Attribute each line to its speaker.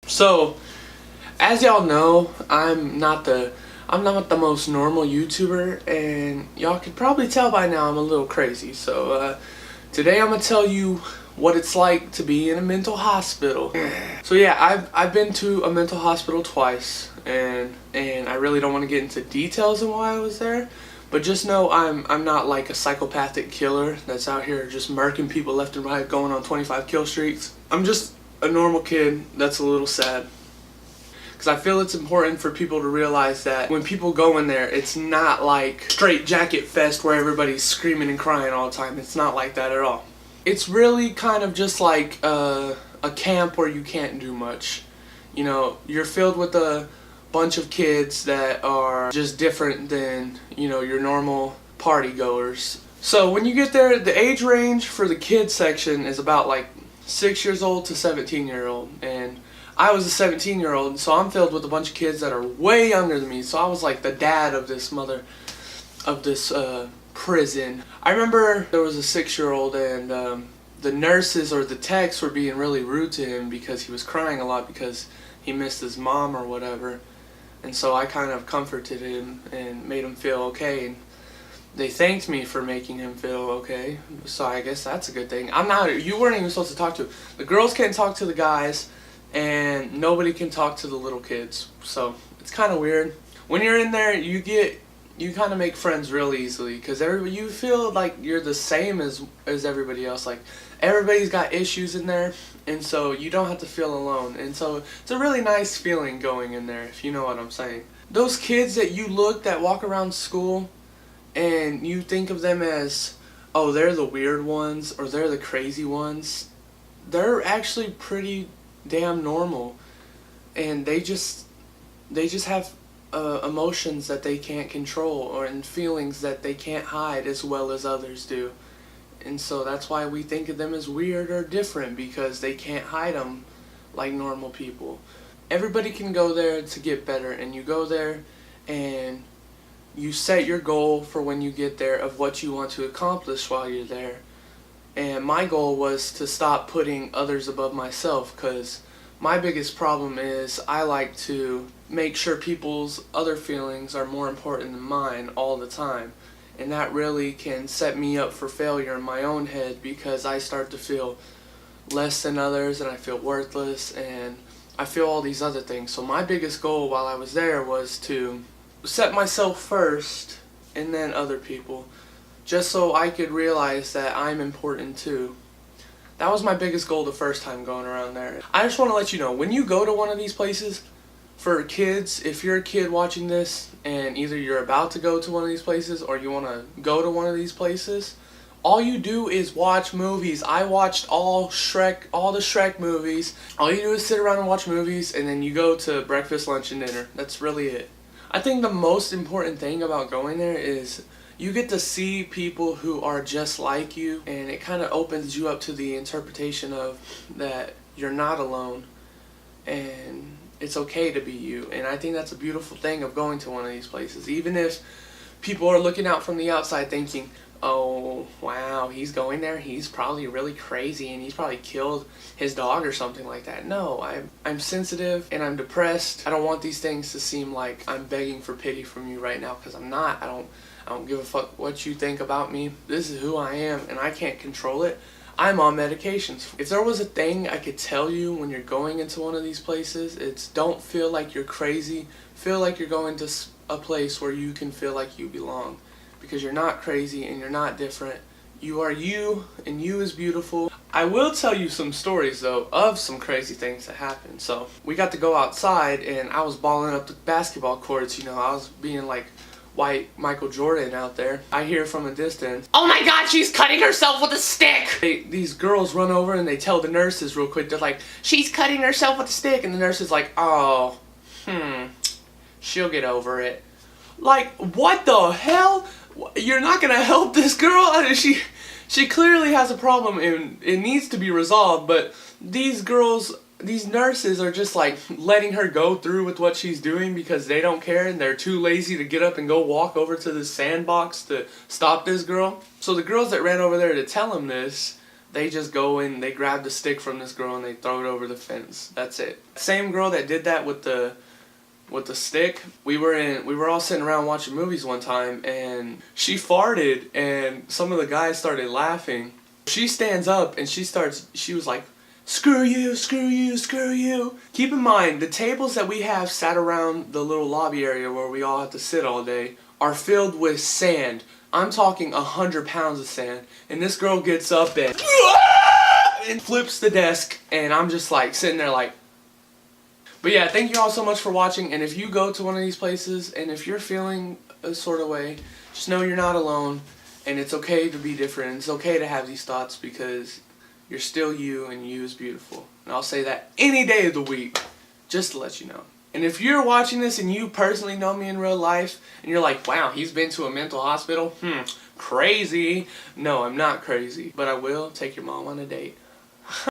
Speaker 1: So, as y'all know, I'm not the most normal YouTuber, and y'all could probably tell by now I'm a little crazy. So, today I'm gonna tell you what it's like to be in a mental hospital. So yeah, I've been to a mental hospital twice, and I really don't want to get into details on why I was there, but just know I'm not like a psychopathic killer that's out here just murking people left and right, going on 25 kill streaks. I'm just a normal kid that's a little sad. Because I feel it's important for people to realize that when people go in there, it's not like straight jacket fest where everybody's screaming and crying all the time. It's not like that at all. It's really kind of just like a camp where you can't do much. You know, you're filled with a bunch of kids that are just different than, you know, your normal party goers. So when you get there, the age range for the kids section is about like 6 years old to 17-year-old, and I was a 17-year-old, so I'm filled with a bunch of kids that are way younger than me. So I was like the dad of this prison. I remember there was a 6-year-old, and the nurses or the techs were being really rude to him because he was crying a lot because he missed his mom or whatever. And so I kind of comforted him and made him feel okay. And they thanked me for making him feel okay. So I guess that's a good thing. You weren't even supposed to talk to the girls. Can't talk to the guys, and nobody can talk to the little kids. So it's kind of weird. When you're in there, you kind of make friends real easily because you feel like you're the same as everybody else. Like everybody's got issues in there, and so you don't have to feel alone. And so it's a really nice feeling going in there, if you know what I'm saying. Those kids that walk around school and you think of them as, oh, they're the weird ones or they're the crazy ones, they're actually pretty damn normal, and they just have emotions that they can't control, and feelings that they can't hide as well as others do. And so that's why we think of them as weird or different, because they can't hide them like normal people. Everybody can go there to get better, and you go there and you set your goal for when you get there of what you want to accomplish while you're there. And my goal was to stop putting others above myself, because my biggest problem is I like to make sure people's other feelings are more important than mine all the time. And that really can set me up for failure in my own head, because I start to feel less than others, and I feel worthless, and I feel all these other things. So my biggest goal while I was there was to set myself first and then other people, just so I could realize that I'm important too. That was my biggest goal the first time going around there. I just want to let you know, when you go to one of these places, for kids, if you're a kid watching this and either you're about to go to one of these places or you want to go to one of these places, all you do is watch movies. I watched all the Shrek movies. All you do is sit around and watch movies, and then you go to breakfast, lunch, and dinner. That's really it. I think the most important thing about going there is you get to see people who are just like you, and it kind of opens you up to the interpretation of that you're not alone, and it's okay to be you. And I think that's a beautiful thing of going to one of these places. Even if people are looking out from the outside thinking, oh, wow, he's going there, he's probably really crazy and he's probably killed his dog or something like that. No, I'm sensitive and I'm depressed. I don't want these things to seem like I'm begging for pity from you right now, because I'm not. I don't give a fuck what you think about me. This is who I am, and I can't control it. I'm on medications. If there was a thing I could tell you when you're going into one of these places, it's don't feel like you're crazy. Feel like you're going to a place where you can feel like you belong. Because you're not crazy and you're not different. You are you, and you is beautiful. I will tell you some stories though of some crazy things that happened. So we got to go outside, and I was balling up the basketball courts. You know, I was being like white Michael Jordan out there. I hear from a distance, "Oh my God, she's cutting herself with a stick!" These girls run over and they tell the nurses real quick. They're like, "She's cutting herself with a stick," and the nurse is like, "Oh, she'll get over it." Like, what the hell? You're not gonna help this girl? I mean, she clearly has a problem and it needs to be resolved, but these nurses are just like letting her go through with what she's doing because they don't care, and they're too lazy to get up and go walk over to the sandbox to stop this girl. So the girls that ran over there to tell him this, they just go in, they grab the stick from this girl and they throw it over the fence. That's it. Same girl that did that with the stick, we were all sitting around watching movies one time, and she farted, and some of the guys started laughing. She stands up and she was like, "Screw you, screw you, screw you." Keep in mind, the tables that we have sat around the little lobby area where we all have to sit all day are filled with sand. I'm talking 100 pounds of sand. And this girl gets up and flips the desk, and I'm just like sitting there like. But yeah, thank you all so much for watching, and if you go to one of these places and if you're feeling a sort of way, just know you're not alone, and it's okay to be different. It's okay to have these thoughts because you're still you, and you is beautiful. And I'll say that any day of the week, just to let you know. And if you're watching this and you personally know me in real life, and you're like, wow, he's been to a mental hospital? Crazy. No, I'm not crazy, but I will take your mom on a date.